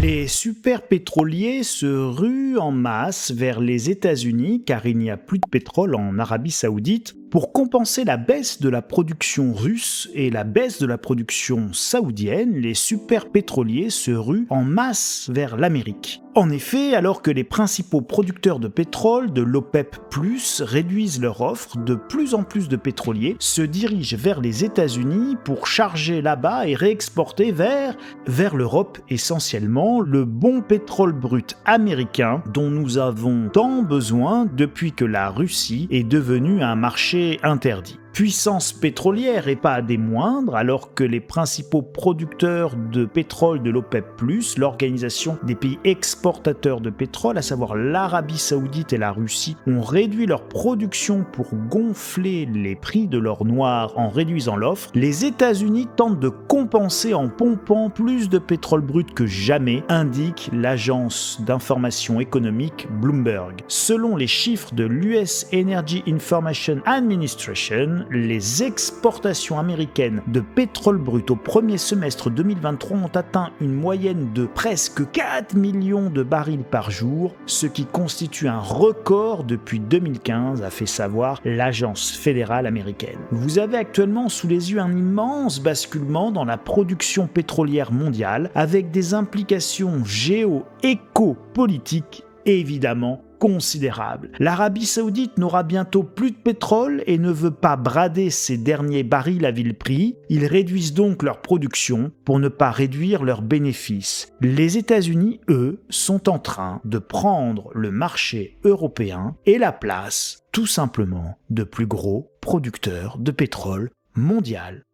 Les superpétroliers se ruent en masse vers les États-Unis car il n'y a plus de pétrole en Arabie Saoudite. Pour compenser la baisse de la production russe et la baisse de la production saoudienne, les superpétroliers se ruent en masse vers l'Amérique. En effet, alors que les principaux producteurs de pétrole de l'OPEP+, réduisent leur offre, de plus en plus de pétroliers se dirigent vers les États-Unis pour charger là-bas et réexporter vers l'Europe essentiellement le bon pétrole brut américain dont nous avons tant besoin depuis que la Russie est devenue un marché interdit. Puissance pétrolière et pas des moindres, alors que les principaux producteurs de pétrole de l'OPEP+, l'organisation des pays exportateurs de pétrole, à savoir l'Arabie Saoudite et la Russie, ont réduit leur production pour gonfler les prix de l'or noir en réduisant l'offre, les États-Unis tentent de compenser en pompant plus de pétrole brut que jamais, indique l'agence d'information économique Bloomberg. Selon les chiffres de l'US Energy Information Administration, les exportations américaines de pétrole brut au premier semestre 2023 ont atteint une moyenne de presque 4 millions de barils par jour, ce qui constitue un record depuis 2015, a fait savoir l'agence fédérale américaine. Vous avez actuellement sous les yeux un immense basculement dans la production pétrolière mondiale, avec des implications géo-éco-politiques évidemment considérable. L'Arabie Saoudite n'aura bientôt plus de pétrole et ne veut pas brader ses derniers barils à vil prix. Ils réduisent donc leur production pour ne pas réduire leurs bénéfices. Les États-Unis, eux, sont en train de prendre le marché européen et la place, tout simplement, de plus gros producteurs de pétrole mondial.